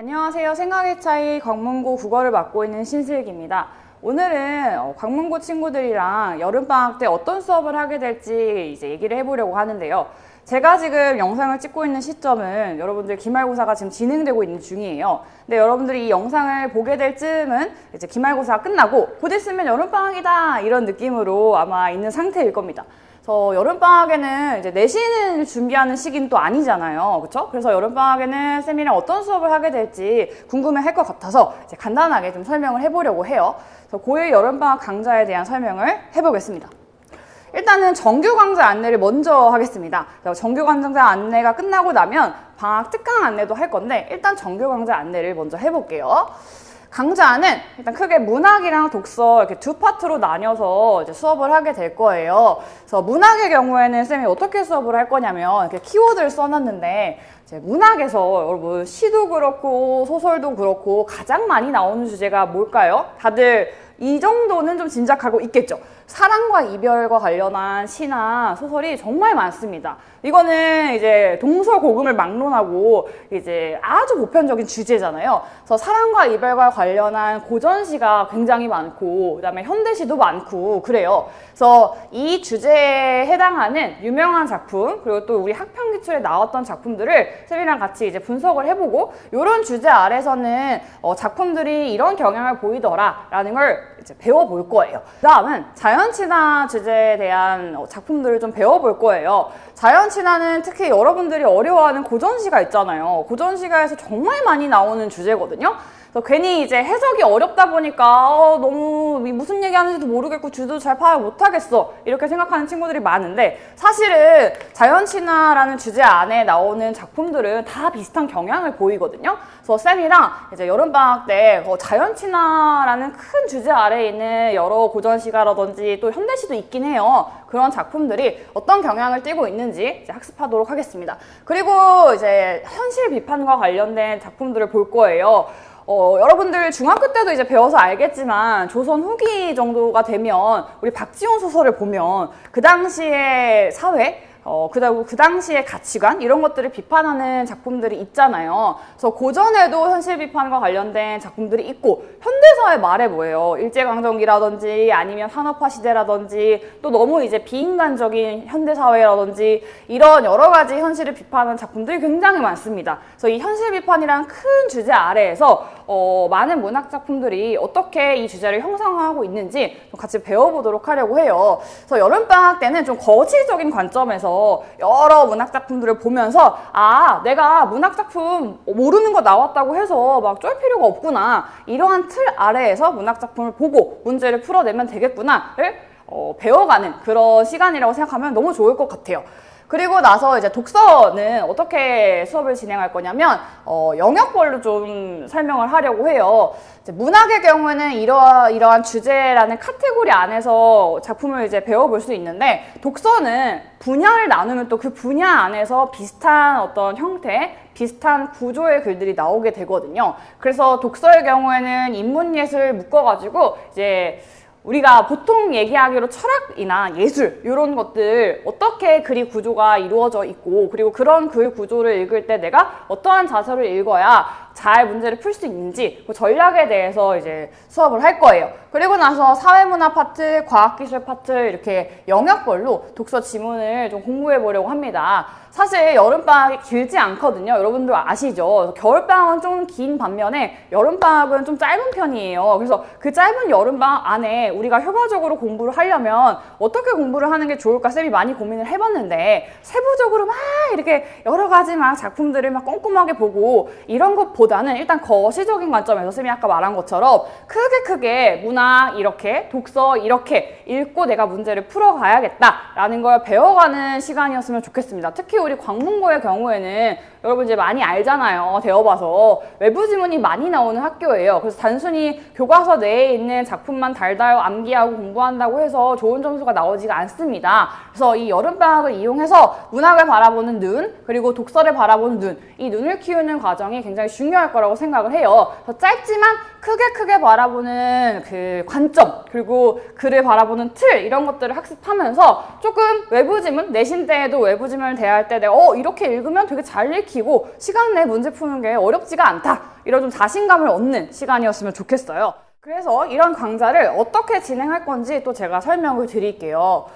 안녕하세요. 생각의 차이 광문고 국어를 맡고 있는 신슬기입니다. 오늘은 광문고 친구들이랑 여름방학 때 어떤 수업을 하게 될지 이제 얘기를 해보려고 하는데요. 제가 지금 영상을 찍고 있는 시점은 여러분들 기말고사가 지금 진행되고 있는 중이에요. 근데 여러분들이 이 영상을 보게 될 즈음은 이제 기말고사가 끝나고 곧 있으면 여름방학이다 이런 느낌으로 아마 있는 상태일 겁니다. 여름방학에는 이제 내신을 준비하는 시기는 또 아니잖아요. 그쵸? 그래서 여름방학에는 쌤이랑 어떤 수업을 하게 될지 궁금해 할 것 같아서 이제 간단하게 좀 설명을 해보려고 해요. 그래서 고1 여름방학 강좌에 대한 설명을 해보겠습니다. 일단은 정규 강좌 안내를 먼저 하겠습니다. 정규 강좌 안내가 끝나고 나면 방학 특강 안내도 할 건데 일단 정규 강좌 안내를 먼저 해볼게요. 강좌는 일단 크게 문학이랑 독서 이렇게 두 파트로 나뉘어서 이제 수업을 하게 될 거예요. 그래서 문학의 경우에는 쌤이 어떻게 수업을 할 거냐면 이렇게 키워드를 써놨는데 이제 문학에서 여러분 시도 그렇고 소설도 그렇고 가장 많이 나오는 주제가 뭘까요? 다들 이 정도는 좀 짐작하고 있겠죠. 사랑과 이별과 관련한 시나 소설이 정말 많습니다. 이거는 이제 동서고금을 막론하고 이제 아주 보편적인 주제잖아요. 그래서 사랑과 이별과 관련한 고전시가 굉장히 많고 그다음에 현대시도 많고 그래요. 그래서 이 주제에 해당하는 유명한 작품 그리고 또 우리 학평 기출에 나왔던 작품들을 쌤이랑 같이 이제 분석을 해보고 이런 주제 아래서는 작품들이 이런 경향을 보이더라라는 걸 이제 배워볼 거예요. 그다음은 자연친화 주제에 대한 작품들을 좀 배워볼 거예요. 자연친화는 특히 여러분들이 어려워하는 고전시가 있잖아요. 고전시가에서 정말 많이 나오는 주제거든요. 그래서 괜히 이제 해석이 어렵다 보니까 너무 무슨 얘기하는지도 모르겠고 주제도 잘 파악 못하겠어 이렇게 생각하는 친구들이 많은데 사실은 자연친화라는 주제 안에 나오는 작품들은 다 비슷한 경향을 보이거든요. 그래서 쌤이랑 이제 여름방학 때 자연친화라는 큰 주제 아래에 있는 여러 고전시가라든지 또 현대시도 있긴 해요. 그런 작품들이 어떤 경향을 띠고 있는지 이제 학습하도록 하겠습니다. 그리고 이제 현실 비판과 관련된 작품들을 볼 거예요. 여러분들 중학교 때도 이제 배워서 알겠지만 조선 후기 정도가 되면 우리 박지원 소설을 보면 그 당시의 사회 그 당시의 가치관 이런 것들을 비판하는 작품들이 있잖아요. 그래서 고전에도 현실 비판과 관련된 작품들이 있고 현대사의 말에 뭐예요? 일제강점기라든지 아니면 산업화 시대라든지 또 너무 이제 비인간적인 현대사회라든지 이런 여러 가지 현실을 비판하는 작품들이 굉장히 많습니다. 그래서 이 현실 비판이란 큰 주제 아래에서 많은 문학 작품들이 어떻게 이 주제를 형성하고 있는지 좀 같이 배워보도록 하려고 해요. 그래서 여름방학 때는 좀 거시적인 관점에서 여러 문학 작품들을 보면서 내가 문학 작품 모르는 거 나왔다고 해서 막 쫄 필요가 없구나 이러한 틀 아래에서 문학 작품을 보고 문제를 풀어내면 되겠구나를 배워가는 그런 시간이라고 생각하면 너무 좋을 것 같아요. 그리고 나서 이제 독서는 어떻게 수업을 진행할 거냐면 영역별로 좀 설명을 하려고 해요. 이제 문학의 경우에는 이러한 주제라는 카테고리 안에서 작품을 이제 배워볼 수 있는데 독서는 분야를 나누면 또 그 분야 안에서 비슷한 어떤 형태, 비슷한 구조의 글들이 나오게 되거든요. 그래서 독서의 경우에는 인문예술 묶어가지고 이제 우리가 보통 얘기하기로 철학이나 예술 이런 것들 어떻게 글이 구조가 이루어져 있고 그리고 그런 글 구조를 읽을 때 내가 어떠한 자세로 읽어야 잘 문제를 풀 수 있는지 그 전략에 대해서 이제 수업을 할 거예요. 그리고 나서 사회문화 파트, 과학기술 파트 이렇게 영역별로 독서 지문을 좀 공부해 보려고 합니다. 사실 여름방학이 길지 않거든요. 여러분들 아시죠? 겨울방학은 좀 긴 반면에 여름방학은 좀 짧은 편이에요. 그래서 그 짧은 여름방학 안에 우리가 효과적으로 공부를 하려면 어떻게 공부를 하는 게 좋을까 쌤이 많이 고민을 해봤는데 세부적으로 막 이렇게 여러 가지 막 작품들을 막 꼼꼼하게 보고 이런 것보다는 일단 거시적인 관점에서 쌤이 아까 말한 것처럼 크게 문학 이렇게 독서 이렇게 읽고 내가 문제를 풀어가야겠다라는 걸 배워가는 시간이었으면 좋겠습니다. 특히 우리 광문고의 경우에는 여러분 이제 많이 알잖아요. 되어봐서 외부 지문이 많이 나오는 학교예요. 그래서 단순히 교과서 내에 있는 작품만 달달 암기하고 공부한다고 해서 좋은 점수가 나오지가 않습니다. 그래서 이 여름방학을 이용해서 문학을 바라보는 눈 그리고 독서를 바라보는 눈 이 눈을 키우는 과정이 굉장히 중요할 거라고 생각을 해요. 그래서 짧지만 크게 바라보는 그 관점, 그리고 글을 바라보는 틀, 이런 것들을 학습하면서 조금 외부 지문, 내신 때에도 외부 지문을 대할 때 내가 이렇게 읽으면 되게 잘 읽히고 시간 내에 문제 푸는 게 어렵지가 않다, 이런 좀 자신감을 얻는 시간이었으면 좋겠어요. 그래서 이런 강좌를 어떻게 진행할 건지 또 제가 설명을 드릴게요.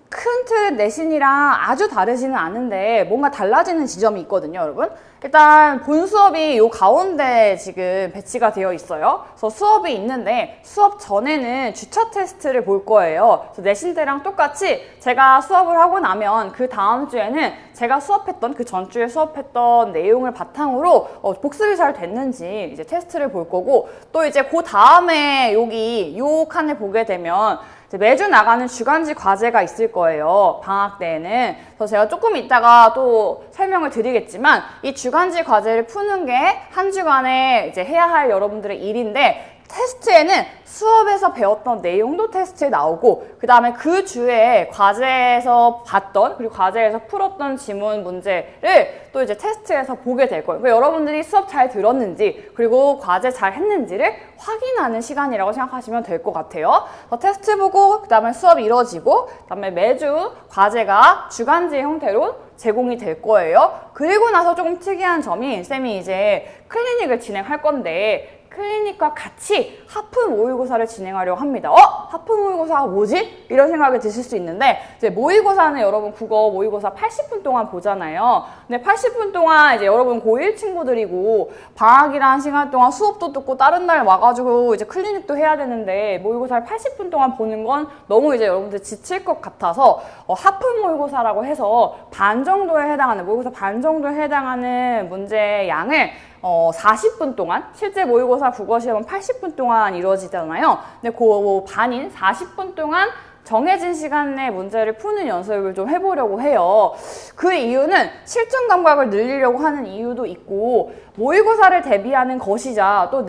큰 틀 내신이랑 아주 다르지는 않은데 뭔가 달라지는 지점이 있거든요, 여러분. 일단 본 수업이 요 가운데 지금 배치가 되어 있어요. 그래서 수업이 있는데 수업 전에는 주차 테스트를 볼 거예요. 그래서 내신 때랑 똑같이 제가 수업을 하고 나면 그 다음 주에는 제가 수업했던, 그 전주에 수업했던 내용을 바탕으로 복습이 잘 됐는지 이제 테스트를 볼 거고, 또 이제 그 다음에 여기 요 칸을 보게 되면 매주 나가는 주간지 과제가 있을 거예요, 방학 때에는. 그래서 제가 조금 이따가 또 설명을 드리겠지만 이 주간지 과제를 푸는 게 한 주간에 이제 해야 할 여러분들의 일인데, 테스트에는 수업에서 배웠던 내용도 테스트에 나오고, 그 다음에 그 주에 과제에서 봤던, 그리고 과제에서 풀었던 지문 문제를 또 이제 테스트에서 보게 될 거예요. 그러니까 여러분들이 수업 잘 들었는지, 그리고 과제 잘 했는지를 확인하는 시간이라고 생각하시면 될 것 같아요. 테스트 보고, 그 다음에 수업이 이루어지고, 그 다음에 매주 과제가 주간지 형태로 제공이 될 거예요. 그리고 나서 조금 특이한 점이, 쌤이 이제 클리닉을 진행할 건데, 클리닉과 같이 하프 모의고사를 진행하려고 합니다. 하프 모의고사가 뭐지? 이런 생각이 드실 수 있는데, 이제 모의고사는 여러분 국어 모의고사 80분 동안 보잖아요. 근데 80분 동안 이제 여러분 고1 친구들이고 방학이라는 시간 동안 수업도 듣고 다른 날 와가지고 이제 클리닉도 해야 되는데, 모의고사를 80분 동안 보는 건 너무 이제 여러분들 지칠 것 같아서 하프 모의고사라고 해서 반 정도에 해당하는, 모의고사 반 정도에 해당하는 문제 양을 40분 동안, 실제 모의고사 국어 시험은 80분 동안 이루어지잖아요. 근데 그 반인 40분 동안 정해진 시간 내 문제를 푸는 연습을 좀 해보려고 해요. 그 이유는 실전 감각을 늘리려고 하는 이유도 있고, 모의고사를 대비하는 것이자 또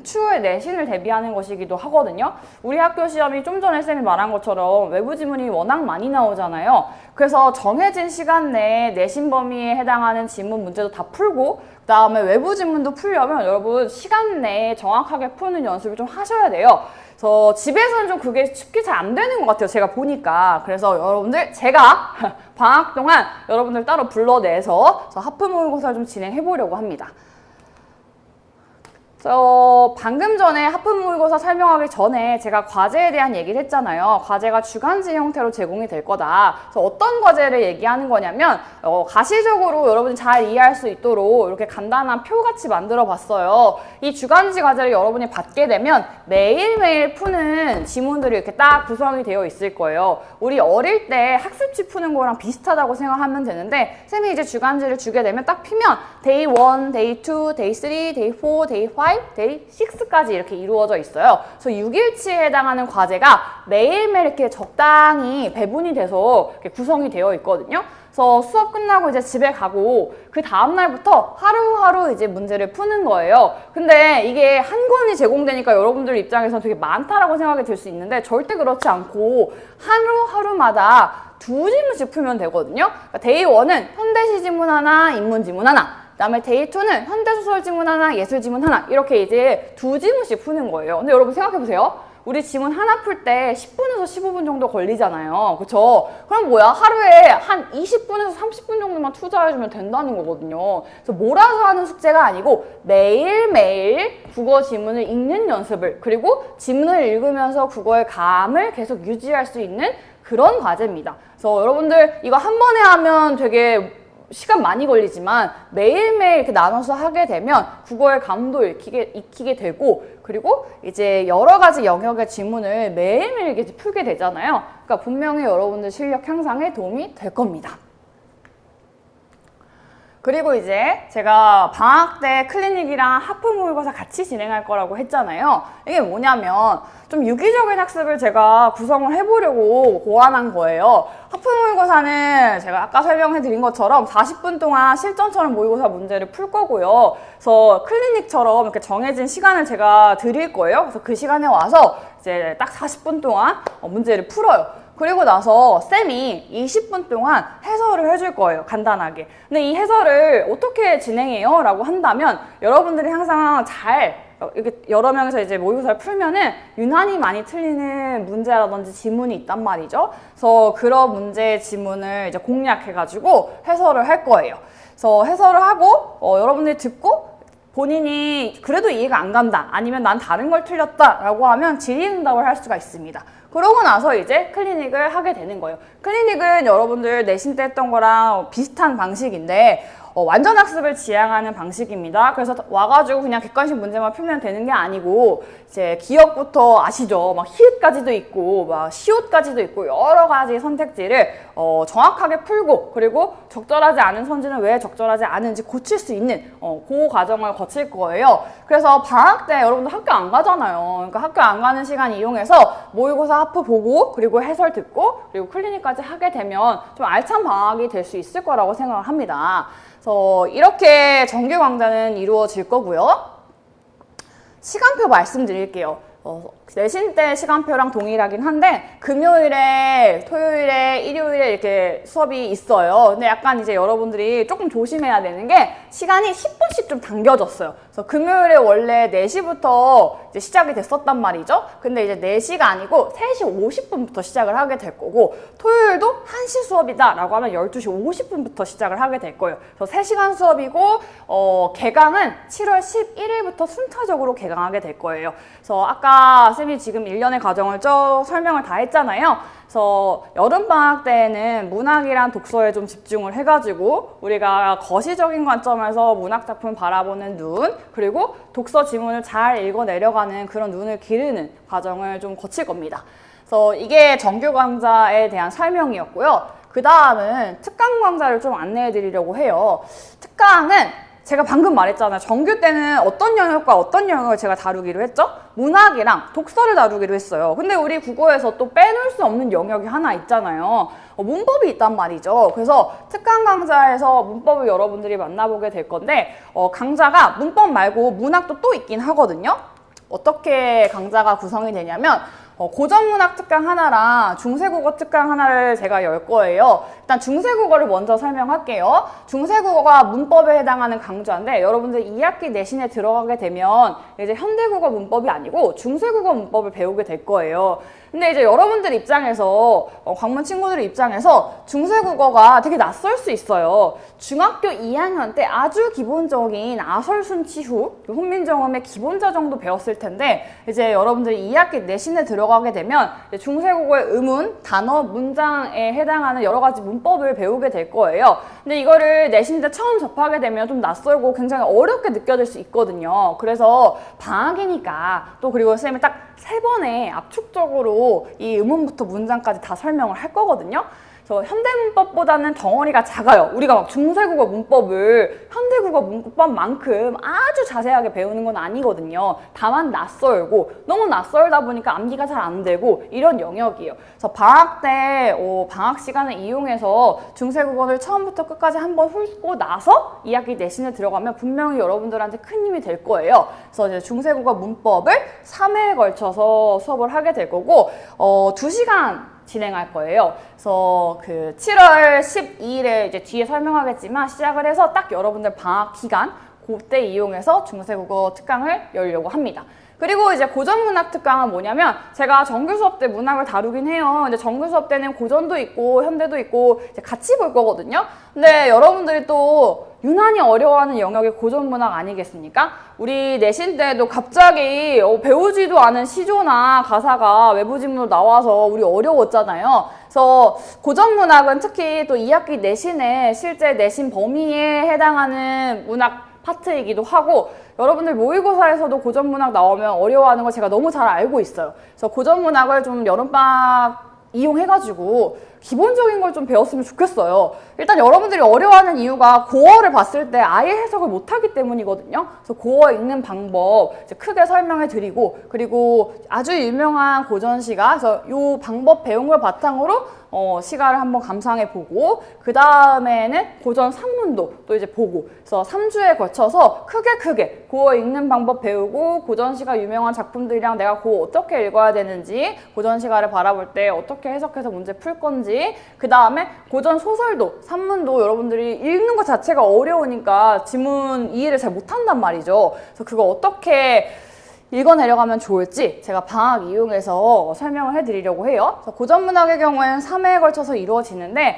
추후에 내신을 대비하는 것이기도 하거든요. 우리 학교 시험이 좀 전에 쌤이 말한 것처럼 외부 지문이 워낙 많이 나오잖아요. 그래서 정해진 시간 내에 내신 범위에 해당하는 지문 문제도 다 풀고, 그 다음에 외부 지문도 풀려면 여러분 시간 내에 정확하게 푸는 연습을 좀 하셔야 돼요. 그래서 집에서는 좀 그게 쉽게 잘 안 되는 것 같아요, 제가 보니까. 그래서 여러분들, 제가 방학 동안 여러분들 따로 불러내서 하프 모의고사를 좀 진행해 보려고 합니다. 방금 전에 하프 모의고사 설명하기 전에 제가 과제에 대한 얘기를 했잖아요. 과제가 주간지 형태로 제공이 될 거다. 그래서 어떤 과제를 얘기하는 거냐면, 가시적으로 여러분이 잘 이해할 수 있도록 이렇게 간단한 표같이 만들어 봤어요. 이 주간지 과제를 여러분이 받게 되면 매일매일 푸는 지문들이 이렇게 딱 구성이 되어 있을 거예요. 우리 어릴 때 학습지 푸는 거랑 비슷하다고 생각하면 되는데, 쌤이 이제 주간지를 주게 되면 딱 피면 데이 1, 데이 2, 데이 3, 데이 4, 데이 5, 데이 6까지 이렇게 이루어져 있어요. 그래서 6일치에 해당하는 과제가 매일매일 이렇게 적당히 배분이 돼서 이렇게 구성이 되어 있거든요. 그래서 수업 끝나고 이제 집에 가고 그 다음날부터 하루하루 이제 문제를 푸는 거예요. 근데 이게 한 권이 제공되니까 여러분들 입장에서는 되게 많다라고 생각이 들 수 있는데, 절대 그렇지 않고 하루하루마다 2지문씩 풀면 되거든요. 그러니까 데이 1은 현대시 지문 하나, 인문 지문 하나, 그 다음에 데이 2는 현대소설 지문 하나, 예술 지문 하나, 이렇게 이제 2지문씩 푸는 거예요. 근데 여러분 생각해보세요. 우리 지문 하나 풀 때 10분에서 15분 정도 걸리잖아요. 그쵸? 그럼 뭐야? 하루에 한 20분에서 30분 정도만 투자해주면 된다는 거거든요. 그래서 몰아서 하는 숙제가 아니고 매일매일 국어 지문을 읽는 연습을, 그리고 지문을 읽으면서 국어의 감을 계속 유지할 수 있는 그런 과제입니다. 그래서 여러분들 이거 한 번에 하면 되게 시간 많이 걸리지만 매일매일 이렇게 나눠서 하게 되면 국어의 감도 익히게 되고, 그리고 이제 여러 가지 영역의 지문을 매일매일 이렇게 풀게 되잖아요. 그러니까 분명히 여러분들 실력 향상에 도움이 될 겁니다. 그리고 이제 제가 방학 때 클리닉이랑 하프 모의고사 같이 진행할 거라고 했잖아요. 이게 뭐냐면 좀 유기적인 학습을 제가 구성을 해보려고 고안한 거예요. 하프 모의고사는 제가 아까 설명해 드린 것처럼 40분 동안 실전처럼 모의고사 문제를 풀 거고요. 그래서 클리닉처럼 이렇게 정해진 시간을 제가 드릴 거예요. 그래서 그 시간에 와서 이제 딱 40분 동안 문제를 풀어요. 그리고 나서 쌤이 20분 동안 해설을 해줄 거예요. 간단하게. 근데 이 해설을 어떻게 진행해요? 라고 한다면 여러분들이 항상 이렇게 여러 명이서 이제 모의고사를 풀면은 유난히 많이 틀리는 문제라든지 지문이 있단 말이죠. 그래서 그런 문제 지문을 이제 공략해가지고 해설을 할 거예요. 그래서 해설을 하고 여러분들이 듣고 본인이 그래도 이해가 안 간다 아니면 난 다른 걸 틀렸다 라고 하면 질의응답을 할 수가 있습니다. 그러고 나서 이제 클리닉을 하게 되는 거예요. 클리닉은 여러분들 내신 때 했던 거랑 비슷한 방식인데 완전 학습을 지향하는 방식입니다. 그래서 와가지고 그냥 객관식 문제만 풀면 되는 게 아니고 이제 기억부터 아시죠? 막 히읗까지도 있고 막 시옷까지도 있고 여러 가지 선택지를 정확하게 풀고 그리고 적절하지 않은 선지는 왜 적절하지 않은지 고칠 수 있는 그 과정을 거칠 거예요. 그래서 방학 때 여러분들 학교 안 가잖아요. 그러니까 학교 안 가는 시간 이용해서 모의고사 하프 보고 그리고 해설 듣고 그리고 클리닉까지 하게 되면 좀 알찬 방학이 될 수 있을 거라고 생각을 합니다. 그래서 이렇게 정규 강좌는 이루어질 거고요. 시간표 말씀드릴게요. 내신 때 시간표랑 동일하긴 한데 금요일에, 토요일에, 일요일에 이렇게 수업이 있어요. 근데 약간 이제 여러분들이 조금 조심해야 되는 게 시간이 10분씩 좀 당겨졌어요. 그래서 금요일에 원래 4시부터 이제 시작이 됐었단 말이죠. 근데 이제 4시가 아니고 3시 50분부터 시작을 하게 될 거고 토요일도 1시 수업이다 라고 하면 12시 50분부터 시작을 하게 될 거예요. 그래서 3시간 수업이고 개강은 7월 11일부터 순차적으로 개강하게 될 거예요. 그래서 아까 쌤이 지금 1년의 과정을 쭉 설명을 다 했잖아요. 그래서 여름방학 때에는 문학이란 독서에 좀 집중을 해가지고 우리가 거시적인 관점에서 문학작품 바라보는 눈 그리고 독서 지문을 잘 읽어 내려가는 그런 눈을 기르는 과정을 좀 거칠 겁니다. 그래서 이게 정규 강좌에 대한 설명이었고요. 그 다음은 특강 강좌를 좀 안내해 드리려고 해요. 특강은 제가 방금 말했잖아요. 정규 때는 어떤 영역과 어떤 영역을 제가 다루기로 했죠? 문학이랑 독서를 다루기로 했어요. 근데 우리 국어에서 또 빼놓을 수 없는 영역이 하나 있잖아요. 문법이 있단 말이죠. 그래서 특강 강좌에서 문법을 여러분들이 만나보게 될 건데 강좌가 문법 말고 문학도 또 있긴 하거든요. 어떻게 강좌가 구성이 되냐면 고전문학 특강 하나랑 중세국어 특강 하나를 제가 열 거예요. 일단 중세국어를 먼저 설명할게요. 중세국어가 문법에 해당하는 강좌인데 여러분들 2학기 내신에 들어가게 되면 이제 현대국어 문법이 아니고 중세국어 문법을 배우게 될 거예요. 근데 이제 여러분들 입장에서 관문 친구들 입장에서 중세국어가 되게 낯설 수 있어요. 중학교 2학년 때 아주 기본적인 아설순치후, 훈민정음의 기본자 정도 배웠을 텐데 이제 여러분들이 2학기 내신에 들어가게 되면 중세국어의 의문, 단어, 문장에 해당하는 여러 가지 문법을 배우게 될 거예요. 근데 이거를 내신 때 처음 접하게 되면 좀 낯설고 굉장히 어렵게 느껴질 수 있거든요. 그래서 방학이니까 또 그리고 선생님이 딱 3번에 압축적으로 이 의문부터 문장까지 다 설명을 할 거거든요. 그래서 현대문법보다는 덩어리가 작아요. 우리가 막 중세국어 문법을 현대국어 문법만큼 아주 자세하게 배우는 건 아니거든요. 다만 낯설고 너무 낯설다 보니까 암기가 잘 안 되고 이런 영역이에요. 그래서 방학 때 방학 시간을 이용해서 중세국어를 처음부터 끝까지 한번 훑고 나서 2학기 내신에 들어가면 분명히 여러분들한테 큰 힘이 될 거예요. 그래서 이제 중세국어 문법을 3회에 걸쳐서 수업을 하게 될 거고 2시간 진행할 거예요. 그래서 그 7월 12일에 이제 뒤에 설명하겠지만 시작을 해서 딱 여러분들 방학 기간 그때 이용해서 중세국어 특강을 열려고 합니다. 그리고 이제 고전문학 특강은 뭐냐면 제가 정규 수업 때 문학을 다루긴 해요. 근데 정규 수업 때는 고전도 있고 현대도 있고 이제 같이 볼 거거든요. 근데 여러분들이 또 유난히 어려워하는 영역이 고전문학 아니겠습니까? 우리 내신 때도 갑자기 배우지도 않은 시조나 가사가 외부 지문으로 나와서 우리 어려웠잖아요. 그래서 고전문학은 특히 또 2학기 내신에 실제 내신 범위에 해당하는 문학 파트이기도 하고 여러분들 모의고사에서도 고전문학 나오면 어려워하는 걸 제가 너무 잘 알고 있어요. 그래서 고전문학을 좀 여름방학 이용해가지고 기본적인 걸 좀 배웠으면 좋겠어요. 일단 여러분들이 어려워하는 이유가 고어를 봤을 때 아예 해석을 못하기 때문이거든요. 그래서 고어 읽는 방법 이제 크게 설명해 드리고 그리고 아주 유명한 고전시가 그래서 이 방법 배운 걸 바탕으로 시가를 한번 감상해보고 그 다음에는 고전 산문도 또 이제 보고 그래서 3주에 걸쳐서 크게 고어 읽는 방법 배우고 고전 시가 유명한 작품들이랑 내가 고어 어떻게 읽어야 되는지 고전 시가를 바라볼 때 어떻게 해석해서 문제 풀 건지 그 다음에 고전 소설도 산문도 여러분들이 읽는 것 자체가 어려우니까 지문 이해를 잘 못한단 말이죠. 그래서 그거 어떻게 읽어내려가면 좋을지 제가 방학 이용해서 설명을 해드리려고 해요. 그래서 고전문학의 경우에는 3회에 걸쳐서 이루어지는데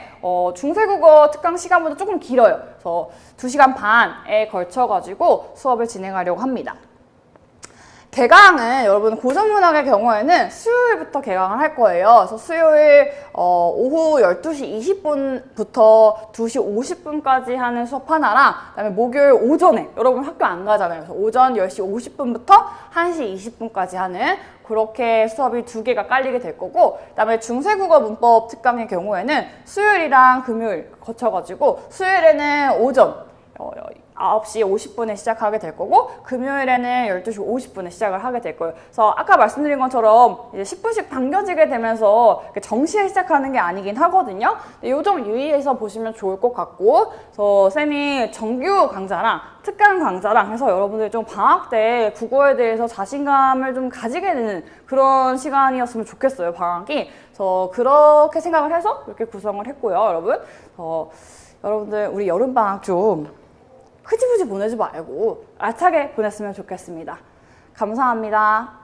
중세국어 특강 시간보다 조금 길어요. 그래서 2시간 반에 걸쳐가지고 수업을 진행하려고 합니다. 개강은 여러분 고전문학의 경우에는 수요일부터 개강을 할 거예요. 그래서 수요일 오후 12시 20분부터 2시 50분까지 하는 수업 하나랑 그다음에 목요일 오전에 여러분 학교 안 가잖아요. 그래서 오전 10시 50분부터 1시 20분까지 하는 그렇게 수업이 2개가 깔리게 될 거고 그다음에 중세국어 문법 특강의 경우에는 수요일이랑 금요일 거쳐가지고 수요일에는 오전 9시 50분에 시작하게 될 거고 금요일에는 12시 50분에 시작을 하게 될 거예요. 그래서 아까 말씀드린 것처럼 이제 10분씩 당겨지게 되면서 정시에 시작하는 게 아니긴 하거든요. 이 점 유의해서 보시면 좋을 것 같고 그래서 쌤이 정규 강좌랑 특강 강좌랑 해서 여러분들이 좀 방학 때 국어에 대해서 자신감을 좀 가지게 되는 그런 시간이었으면 좋겠어요, 방학이. 그래서 그렇게 생각을 해서 이렇게 구성을 했고요, 여러분. 여러분들 우리 여름방학 좀 흐지부지 보내지 말고 알차게 보냈으면 좋겠습니다. 감사합니다.